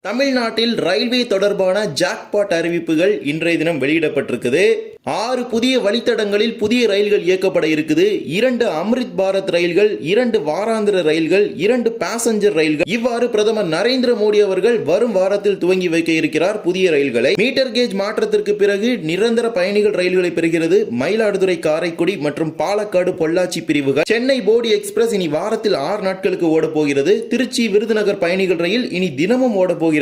தமிழ்நாட்டில் ரயில்வே தொடர்பான ஜாக்பாட் அறிவிப்புகள் இன்றைய தினம் வெளியிடப்பட்டிருக்குது. 6 புதிய வழித்தடங்களில் புதிய ரயில்கள் இயக்கப்பட இருக்குது. 2 அம்ரித் பாரத் ரயில்கள், 2 வாராந்திர ரயில்கள், 2 பாசஞ்சர் ரயில்கள். இவ்வாறு பிரதமர் நரேந்திர மோடி அவர்கள் வரும் வாரத்தில் துவங்கி வைக்க இருக்கிறார் புதிய ரயில்களை. மீட்டர் கேஜ் மாற்றத்திற்கு பிறகு நிரந்தர பயணிகள் ரயில்களை பெறுகிறது மயிலாடுதுறை, காரைக்குடி மற்றும் பாலக்காடு, பொள்ளாச்சி பிரிவுகள். சென்னை போடி எக்ஸ்பிரஸ் இனி வாரத்தில் 6 நாட்களுக்கு ஓட போகிறது. திருச்சி, விருதுநகர் பயணிகள் ரயில் இனி தினமும் ஓட போகிறது.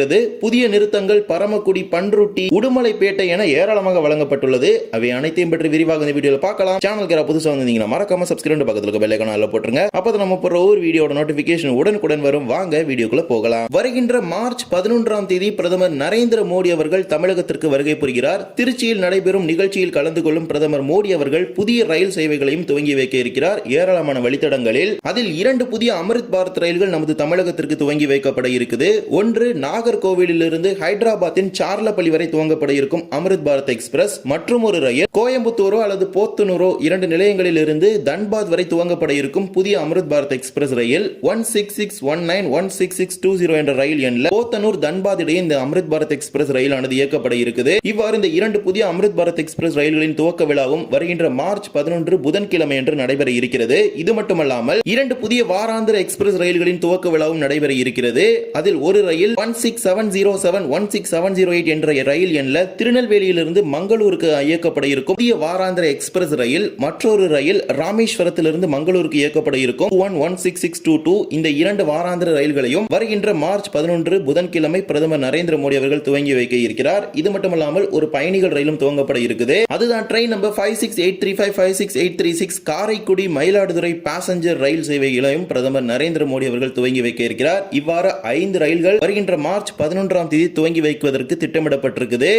புதிய நிறுத்தங்கள் பரமக்குடி, பன்ருட்டி, உடுமலைப்பேட்டை என ஏராளமாக வழங்கப்பட்டுள்ளது. அவை அனைத்தையும் பற்றி விரிவாக இந்த வீடியோல பார்க்கலாம். சேனலுக்கு புதுசா வந்தீங்கன்னா மறக்காம சப்ஸ்கிரைப் பக்கத்துல பெல் ஐகானை போட்டுருங்க. அப்பதான் நம்ம போற ஒவ்வொரு வீடியோட நோட்டிபிகேஷன் உடனுக்குடன் வரும். வாங்க வீடியோக்குள்ள போகலாம். வருகின்ற மார்ச் 11ஆம் தேதி பிரதமர் நரேந்திர மோடி அவர்கள் தமிழகத்திற்கு வருகை புரிகிறார். திருச்சியில் நடைபெறும் நிகழ்ச்சியில் கலந்து கொள்ளும் பிரதமர் மோடி அவர்கள் புதிய ரயில் சேவைகளையும் துவங்கி வைக்க இருக்கிறார். ஏராளமான வழித்தடங்களில் அதில் 2 புதிய அம்ரித் பாரத் ரயில்கள் நமது தமிழகத்திற்கு துவங்கி வைக்கப்பட இருக்குது. ஒன்று நாகர்கோவிலிருந்து ஹைதராபாத்தின் சார்லப்பள்ளி வரை துவங்கப்பட இருக்கும் அம்ரித் பாரத் எக்ஸ்பிரஸ். மற்றும் ஒரு ரயில் கோயம்புத்தூரோ அல்லது போத்தனூரோ 2 நிலையங்களில் இருந்து தன்பாத் வரை துவங்கப்பட இருக்கும் புதிய அம்ரித் பாரத் எக்ஸ்பிரஸ் ரயில் 16619 16620 என்ற ரயில் எண்ணில் போத்தனூர், தன்பாத் இடையே இந்த அம்ரித் பாரத் எக்ஸ்பிரஸ் ரயிலானது இயக்கப்பட இருக்குது. இவ்வாறு இந்த 2 புதிய அம்ரித் பாரத் எக்ஸ்பிரஸ் ரயில்களின் துவக்க விழாவும் வருகின்ற மார்ச் 11 புதன்கிழமை என்று நடைபெற இருக்கிறது. இது மட்டுமல்லாமல் 2 புதிய வாராந்திர எக்ஸ்பிரஸ் ரயில்களின் துவக்க விழாவும் நடைபெற இருக்கிறது. அதில் ஒரு ரயில் 16707 16708 என்ற ரயில் எண்ணில் திருநெல்வேலியிலிருந்து மங்களூருக்கு இயக்கப்பட இருக்கும் புதிய வாராந்திர எக்ஸ்பிரஸ் ரயில். மற்றொரு ரயில் ராமேஸ்வரத்திலிருந்து மங்களூருக்கு இயக்கப்பட இருக்கும் 16622. இந்த 2 வாராந்திர ரயில்களையும் வருகின்ற மார்ச் 11 புதன்கிழமை பிரதமர் நரேந்திர மோடி அவர்கள் துவங்கி வைக்க இருக்கிறார். இது மட்டுமல்லாமல் ஒரு பயணிகள் ரயிலும் துவங்கப்பட இருக்குது. அதுதான் train number 56835 56836 Karaikudi, Mayiladuthurai passenger ரயில் சேவைகளையும் பிரதமர் நரேந்திர மோடி அவர்கள் துவங்கி வைக்க இருக்கிறார். இவ்வாறு 5 ரயில்கள் வருகின்ற மார்ச் 11ஆம் தேதி துவங்கி வைப்பதற்கு திட்டமிடப்பட்டிருக்குது.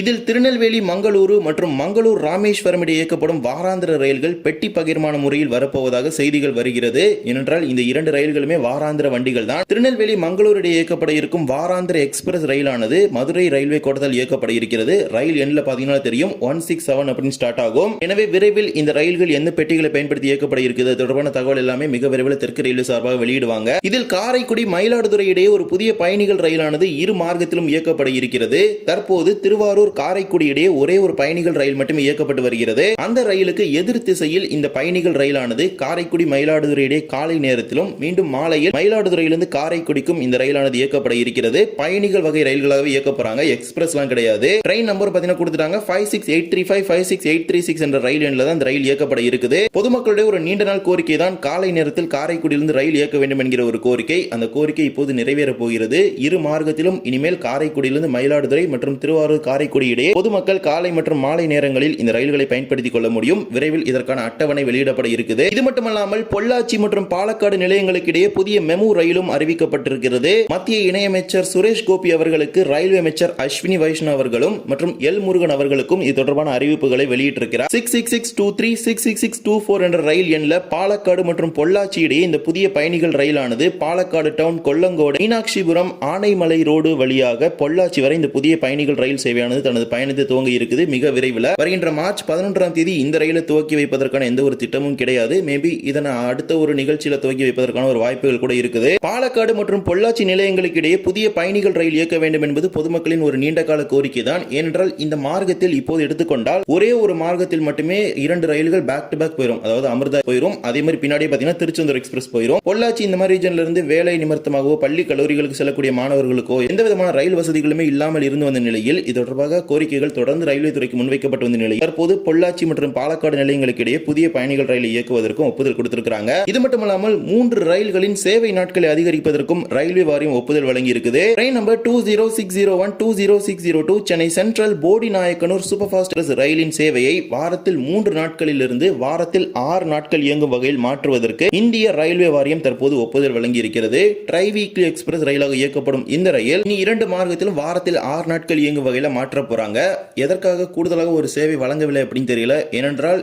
இதில் திருநெல்வேலி, மங்களூரு மற்றும் மங்களூர், ராமேஸ்வரம் இடையே இயக்கப்படும் வாராந்திர ரயில்கள் பெட்டி பகிர்மான முறையில் வரப்போவதாக செய்திகள் வருகிறது. ஏனென்றால் இந்த 2 ரயில்களுமே வாராந்திர வண்டிகள் தான். திருநெல்வேலி, மங்களூர் இடையே இயக்கப்பட இருக்கும் வாராந்திர எக்ஸ்பிரஸ் ரயிலானது மதுரை ரயில்வே கோட்டத்தில் இயக்கப்பட இருக்கிறது. ரயில் எண்ணில் பாத்தீங்கன்னா தெரியும் 167 அப்படின்னு ஸ்டார்ட் ஆகும். எனவே விரைவில் இந்த ரயில்கள் எந்த பெட்டிகளை பயன்படுத்தி இயக்கப்பட இருக்கிறது தொடர்பான தகவல் எல்லாமே மிக விரைவில் தெற்கு ரயில்வே சார்பாக வெளியிடுவாங்க. இதில் காரைக்குடி, மயிலாடுதுறை இடையே ஒரு புதிய பயணிகள் ரயிலானது 2 மார்க்கத்திலும் இயக்கப்பட இருக்கிறது. தற்போது திருவாரூர், காரைக்குடி இடையே ஒரே ஒரு பயணிகள் ரயில் மட்டுமே இயக்கப்பட்டு வருகிறது. அந்த ரயிலுக்கு எதிர் திசையில் இந்த பயணிகள் ரயிலானது காரைக்குடி, மயிலாடுதுறை இடையே காலை நேரத்திலும் மீண்டும் மாலையில் மயிலாடுதுறையிலிருந்து காரைக்குடிக்கும் இந்த ரயிலானது இயக்கப்பட இருக்கிறது. பயணிகள் வகை ரயில்களாக இயக்க போறாங்க, எக்ஸ்பிரஸ்லாம் கிடையாது. ட்ரெயின் நம்பர் பாத்தீங்கன்னா கொடுத்துட்டாங்க 56835 56836 என்ற ரயில் எண்ணில் தான் இந்த ரயில் இயக்கப்பட இருக்குது. பொதுமக்களுடைய ஒரு நீண்ட நாள் கோரிக்கை தான் காலை நேரத்தில் காரைக்குடியிலிருந்து ரயில் இயக்க வேண்டும் என்கிற ஒரு கோரிக்கை. அந்த கோரிக்கை இப்போது நிறைவேற போகிறது. 2 மார்க்கத்திலும் இனிமேல் காரைக்குடியிலிருந்து மயிலாடுதுறை மற்றும் திருவாரூர், காரைக்குடி இடையே பொதுமக்கள் காலை மற்றும் மாலை நேரங்களில் இந்த ரயில்களை பயன்படுத்திக் கொள்ள முடியும். விரைவில் இதற்கான அட்டவணை வெளியிடப்பட இருக்குது. இது மட்டுமல்லாமல் பொள்ளாச்சி மற்றும் பாலக்காடு நிலையங்களுக்கு இடையே புதிய மெமு ரயிலும் அறிவிக்கப்பட்டிருக்கிறது. மத்திய இணையமைச்சர் சுரேஷ் கோபி அவர்களுக்கு ரயில்வே அமைச்சர் அஸ்வினி வைஷ்ணவ் அவர்களும் மற்றும் எல் முருகன் அவர்களுக்கும் இது தொடர்பான அறிவிப்புகளை வெளியிட்டிருக்கிறார். 66623 66624 என்ற ரயில் எண்ணில் பாலக்காடு மற்றும் பொள்ளாச்சி இடையே இந்த புதிய பயணிகள் ரயிலானது பாலக்காடு டவுன், கொல்லங்கோடு, மீனாட்சிபுரம், ஆனைமலை ரோடு வழியாக பொள்ளாச்சி வரை இந்த புதிய பயணிகள் ரயில் சேவையானது தனது பயணத்தை துவங்க இருக்குது. மிக விரைவில் வருகின்ற மார்ச் 11ஆம் தேதி இந்த ரயிலை துவக்கி வைப்பதற்கான எந்த ஒரு திட்டமும் கிடையாது. மேபி இதனை அடுத்த ஒரு நிகழ்ச்சியில துவக்கி வைப்பதற்கான ஒரு வாய்ப்புகள் கூட இருக்குது. பாலக்காடு மற்றும் பொள்ளாச்சி நிலையங்களுக்கு இடையே புதிய பயணிகள் ரயில் இயக்க வேண்டும் என்பது பொதுமக்களின் ஒரு நீண்ட கால கோரிக்கை தான். ஏனென்றால் இந்த மார்க்கத்தில் இப்போது எடுத்துக்கொண்டால் ஒரே ஒரு மார்க்கத்தில் மட்டுமே 2 ரயில்கள் பேக் டு பேக் போயிடும். அதாவது அமிர்தா போயிடும், அதே மாதிரி பின்னாடி பாத்தீங்கன்னா திருச்செந்தூர் எக்ஸ்பிரஸ் போயிடும். பொள்ளாச்சி இந்த மாதிரி ரீஜன்ல இருந்து வேலை நிமித்தமாகவோ பள்ளி கல்லூரிகளுக்கு செல்லக்கூடிய மாணவர்களுக்கோ எந்த விதமான ரயில் வசதிகளுமே இல்லாமல் இருந்து வந்த நிலையில் இது தொடர்பாக கோரிக்கைகள் தொடர்ந்து ரயில்வே துறைக்கு முன்வைக்கப்பட்டு வந்த நிலையில் தற்போது பொள்ளாச்சி மற்றும் பாலக்காடு நிலையங்களுக்கு இடையே புதிய பயணிகள் ரயில் இயக்குவதற்கும் ஒப்புதல் கொடுத்திருக்கிறாங்க. இது மட்டுமல்லாமல் 3 ரயில்களின் சேவை நாட்களை அதிகரிப்பதற்கும் ரயில்வே வாரியம் ஒப்புதல் வழங்கி இருக்குது. ட்ரெயின் நம்பர் 20601 20602 சென்னை சென்ட்ரல் போடி நாயக்கனூர் சூப்பர் ஃபாஸ்ட் ரயிலின் சேவையை வாரத்தில் 3 நாட்களில் இருந்து வாரத்தில் 6 நாட்கள் இயங்கும் வகையில் மாற்றுவதற்கு இந்திய ரயில்வே வாரியம் தற்போது ஒப்புதல் வழங்கி இருக்கிறது. ட்ரை வீக்லி எக்ஸ்பிரஸ் ரயிலாக இயக்கப்படும் இந்த ரயில் இனி 2 மார்க்கத்திலும் வாரத்தில் 6 நாட்கள் இயங்கும் வகையில் மாற்ற போறாங்க. எதற்காக கூடுதலாக ஒரு சேவை வழங்கவில்லை அப்படின்னு தெரியல. ஏனென்றால்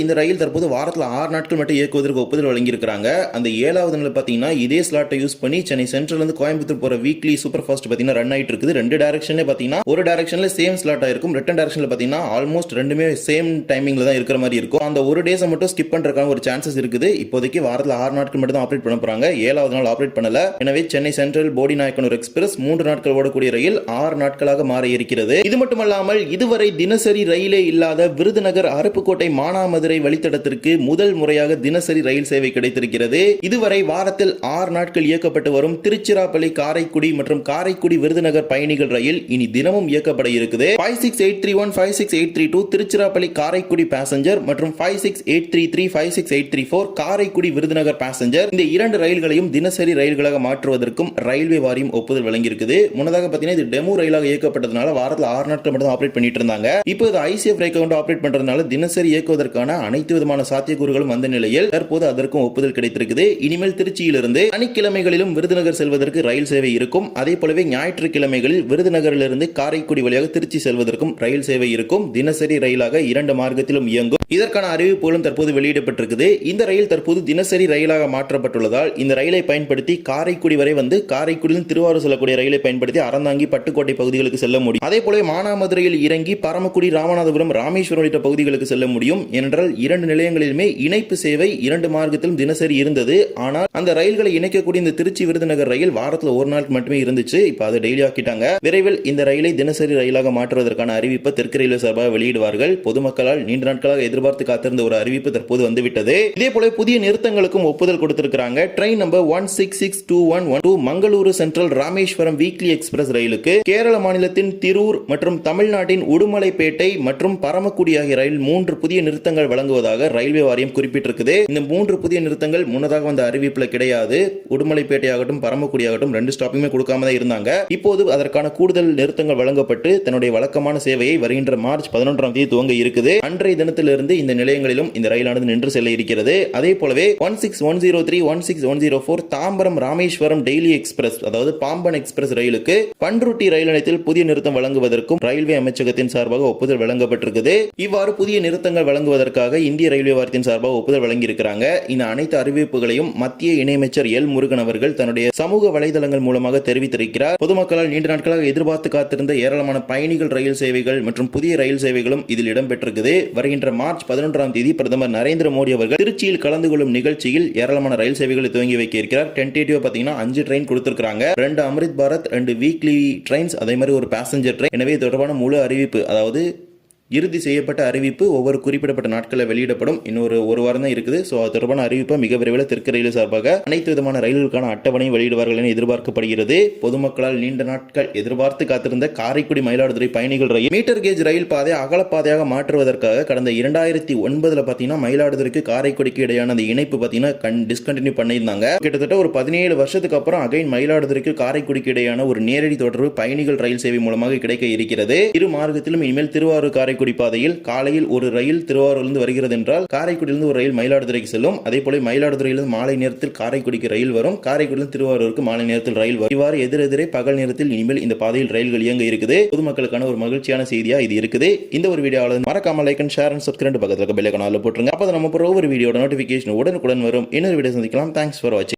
இந்த ரயில் தற்போது வாரத்தில் 6 நாட்கள் மட்டும் இயக்குவதற்கு ஒப்புதல் வழங்கியிருக்கிறாங்க. அந்த 7வது நாள் பார்த்தீங்கன்னா இதே ஸ்லாட்டை யூஸ் பண்ணி சென்னை சென்ட்ரல் இருந்து கோயம்புத்தூர் போற வீக்லி சூப்பர் ஃபாஸ்ட் பார்த்தீங்கன்னா ரன் ஆயிட்டு இருக்குது. 2 டைரக்ஷன்ல பார்த்தீங்கன்னா ஒரு டைரக்ஷன்ல சேம் ஸ்லாட்டா இருக்கும், ரிட்டர்ன் டைரக்ஷன்ல பார்த்தீங்கன்னா ஆல்மோஸ்ட் ரெண்டுமே சேம் டைமிங்ல தான் இருக்கிற மாதிரி இருக்கும். அந்த ஒரு டேஸை மட்டும் ஸ்கிப் பண்றதுக்கான ஒரு சான்சஸ் இருக்குது. இப்போதைக்கு வாரத்தில் 6 நாட்கள் மட்டும் தான் ஆப்ரேட் பண்ண போறாங்க. 7வது நாள் ஆப்ரேட் பண்ணல. எனவே சென்னை சென்ட்ரல் போடிநாயக்கனூர் எக்ஸ்பிரஸ் 3 நாட்கள் ஓடக்கூடிய ரயில் 6 நாட்களாக மாற இருக்கிறது. இது மட்டுமல்லாமல் இதுவரை தினசரி ரயிலே இல்லாத விருதுநகர் அருப்புக்கோட்டை மானாமதுரை வழித்தடத்திற்கு முதல் முறையாக தினசரி ரயில் சேவை கிடைத்திருக்கிறது. இதுவரை வாரத்தில் 6 நாட்கள் இயக்கப்பட்டு வரும் திருச்சிராப்பள்ளி காரைக்குடி மற்றும் காரைக்குடி விருதுநகர் பயணிகள் ரயில் இனி தினமும் இயக்கப்பட இருக்குது. 56831 56832 திருச்சிராப்பள்ளி காரைக்குடி பேசஞ்சர் மற்றும் 56833 56834 காரைக்குடி விருதுநகர் பேசஞ்சர் இந்த 2 ரயில்களையும் தினசரி ரயில்களாக மாற்றுவதற்கும் ரயில்வே வாரியம் ஒப்புதல் வழங்கியிருக்குது. முன்னதாக பார்த்தீங்கன்னா இது டெமோ ரயிலாக இயக்கப்பட்டதனால வாரத்தில் 6 நாட்கள் மட்டும் ஆப்ரேட் பண்ணிட்டு இருந்தாங்க. இப்போ இது ஐசிஎஃப் ரேக் கொண்டு ஆப்ரேட் பண்றதுனால தினசரி இயக்குவதற்கான அனைத்து விதமான சாத்தியக்கூறுகளும் வந்த நிலையில் தற்போது அதற்கும் ஒப்புதல் கிடைத்திருக்குது. இனிமேல் திருச்சியிலிருந்து சனிக்கிழமைகளிலும் விருதுநகர் செல்வதற்கு ரயில் சேவை இருக்கும். அதே போலவே ஞாயிற்றுக்கிழமைகளில் விருதுநகரிலிருந்து காரைக்குடி வழியாக திருச்சி செல்வதற்கும் ரயில் சேவை இருக்கும். தினசரி ரயிலாக 2 மார்க்கத்திலும் இயங்கும். இதற்கான அறிவிப்புகளும் தற்போது வெளியிடப்பட்டிருக்குது. இந்த ரயில் தற்போது தினசரி ரயிலாக மாற்றப்பட்டுள்ளதால் இந்த ரயிலை பயன்படுத்தி காரைக்குடி வரை வந்து காரைக்குடியில் திருவாரூர் செல்லக்கூடிய ரயிலை பயன்படுத்தி அறந்தாங்கி பட்டுக்கோட்டை பகுதிகளுக்கு செல்ல முடியும். அதே போல மானாமதுரையில் இறங்கி பரமக்குடி ராமநாதபுரம் ராமேஸ்வரம் உள்ளிட்ட பகுதிகளுக்கு செல்ல முடியும். ஏனென்றால் 2 நிலையங்களிலுமே இணைப்பு சேவை 2 மார்க்கத்திலும் தினசரி இருந்தது. ஆனால் அந்த ரயில்களை இணைக்கக்கூடிய இந்த திருச்சி விருதுநகர் ரயில் வாரத்தில் 1 நாள் மட்டுமே இருந்துச்சு. இப்ப அதை டெய்லி ஆக்கிட்டாங்க. விரைவில் இந்த ரயிலை தினசரி ரயிலாக மாற்றுவதற்கான அறிவிப்பை தெற்கு ரயில்வே சார்பாக வெளியிடுவார்கள். பொதுமக்களால் நீண்ட நாட்களாக எதிர்பார்த்து காத்திருந்த ஒரு அறிவிப்பு தற்போது வந்துவிட்டது. இதே போல புதிய நிறுத்தங்களுக்கும் ஒப்புதல் கொடுத்திருக்கிறாங்க. Train number 166211 Mangaluru central Rameswaram weekly express ரயிலுக்கு கேரள மாநிலத்தின் திரூர் மற்றும் தமிழ்நாட்டின் உடுமலைப்பேட்டை மற்றும் பரமக்குடி ஆகிய ரயில் 3 புதிய நிறுத்தங்கள் வழங்குவதாக ரயில்வே வாரியம் குறிப்பிட்டிருக்குது. இந்த 3 புதிய நிறுத்தங்கள் முன்னதாக வந்த அறிவிப்புல கிடையாது. உடுமலைப்பேட்டை ஆகட்டும் பரமக்குடி ஆகட்டும் 2 ஸ்டாப்பிங்குமே கொடுக்காம தான் இருந்தாங்க. இப்போது அதற்கான கூடுதல் நிறுத்தங்கள் வழங்கப்பட்டு தன்னுடைய வழக்கமான சேவையை வருகின்ற மார்ச் 11ஆம் தேதி துவங்க இருக்குது. அன்றைய தினத்திலிருந்து இந்த நிலையங்களிலும் இந்த ரயிலானது நின்று செல்ல இருக்கிறது. அதே போலவே 16103 16104 தாம்பரம் ராமேஸ்வரம் டெய்லி எக்ஸ்பிரஸ் அதாவது பாம்பன் எக்ஸ்பிரஸ் ரயிலுக்கு பண்ருட்டி ரயில் நிலையத்தில் புதிய நிறுத்தம் வழங்குவதற்கும் ரயில்வே அமைச்சகத்தின் சார்பாக ஒப்புதல் வழங்கப்பட்டிருக்குது. இவ்வாறு புதிய நிறுத்தங்கள் வழங்குவதற்காக இந்திய ரயில்வே வாரியத்தின் சார்பாக ஒப்புதல் வழங்கியிருக்கிறாங்க. இந்த அனைத்து அறிவிப்புகளையும் மத்திய இணையமைச்சர் எல் முருகன் அவர்கள் தன்னுடைய சமூக வலைதளங்கள் மூலமாக தெரிவித்திருக்கிறார். பொதுமக்களால் நீண்ட நாட்களாக எதிர்பார்த்து காத்திருந்த ஏராளமான பயணிகள் ரயில் சேவைகள் மற்றும் புதிய ரயில் சேவைகளும் இதில் இடம்பெற்றிருக்குது. வருகின்ற மார்ச் 11ஆம் தேதி பிரதமர் நரேந்திர மோடி அவர்கள் திருச்சியில் கலந்து கொள்ளும் நிகழ்ச்சியில் ஏராளமான ரயில் சேவைகளை துவங்கி வைக்க இருக்கிறார். டென்டேட்டிவா பாத்தீங்கன்னா 5 ட்ரெயின் கொடுத்திருக்காங்க. 2 அம்ரித் பாரத், 2 வீக்லி ட்ரெயின்ஸ், அதே மாதிரி ஒரு பேசஞ்சர் ட்ரெயின். எனவே தொடர்பான முழு அறிவிப்பு அதாவது இறுதி செய்யப்பட்ட அறிவிப்பு ஒவ்வொரு குறிப்பிடப்பட்ட நாட்களில் வெளியிடப்படும். இன்னொரு 1 வாரம் தான் இருக்குது. ஸோ அது தொடர்பான அறிவிப்பை மிக விரைவில் தெற்கு ரயில் சார்பாக அனைத்து விதமான ரயில்களுக்கான அட்டவணையும் வெளியிடுவார்கள் என எதிர்பார்க்கப்படுகிறது. பொதுமக்களால் நீண்ட நாட்கள் எதிர்பார்த்து காத்திருந்த காரைக்குடி மயிலாடுதுறை பயணிகள் ரயில் மீட்டர் கேஜ் ரயில் பாதை அகலப்பாதையாக மாற்றுவதற்காக கடந்த 2009 பார்த்தீங்கன்னா மயிலாடுதுறைக்கு காரைக்குடிக்கு இடையான அந்த இணைப்பு பார்த்தீங்கன்னா டிஸ்கண்டினியூ பண்ணியிருந்தாங்க. கிட்டத்தட்ட ஒரு 17 வருஷத்துக்கு அப்புறம் அகைன் மயிலாடுதுறைக்கு காரைக்குடிக்கு இடையான ஒரு நேரடி தொடர்பு பயணிகள் ரயில் சேவை மூலமாக கிடைக்க இருக்கிறது. இரு மார்க்கத்திலும் இனிமேல் திருவாரூர் காரைக்குடி பாதையில் காலையில் ஒரு ரயில் திருவாரூரிலிருந்து வருகிறது என்றால் காரைக்குடியிலிருந்து ஒரு ரயில் மயிலாடுதுறைக்கு செல்லும். அதே போல மயிலாடுதுறையிலிருந்து மாலை நேரத்தில் காரைக்குடிக்கு ரயில் வரும். காரைக்குடியிலிருந்து திருவாரூருக்கு மாலை நேரத்தில் ரயில் வரும். இவ்வாறு எதிரெதிரே பகல் நேரத்தில் இனிமேல் இந்த பாதையில் ரயில்கள் இயங்க இருக்குது. பொதுமக்களுக்கான ஒரு மகிழ்ச்சியான செய்தியா இது இருக்குது. இந்த ஒரு வீடியோவில் மறக்காம like and share and subscribe பக்கத்துல பெல் ஐகான் போட்டுருங்க. அப்போ நம்ம ஒவ்வொரு வீடியோட நோட்டிபிகேஷன் உடனுக்குடன் வரும். இன்னொரு வீடியோ சந்திக்கலாம். தேங்க்ஸ் ஃபார் வாட்சிங்.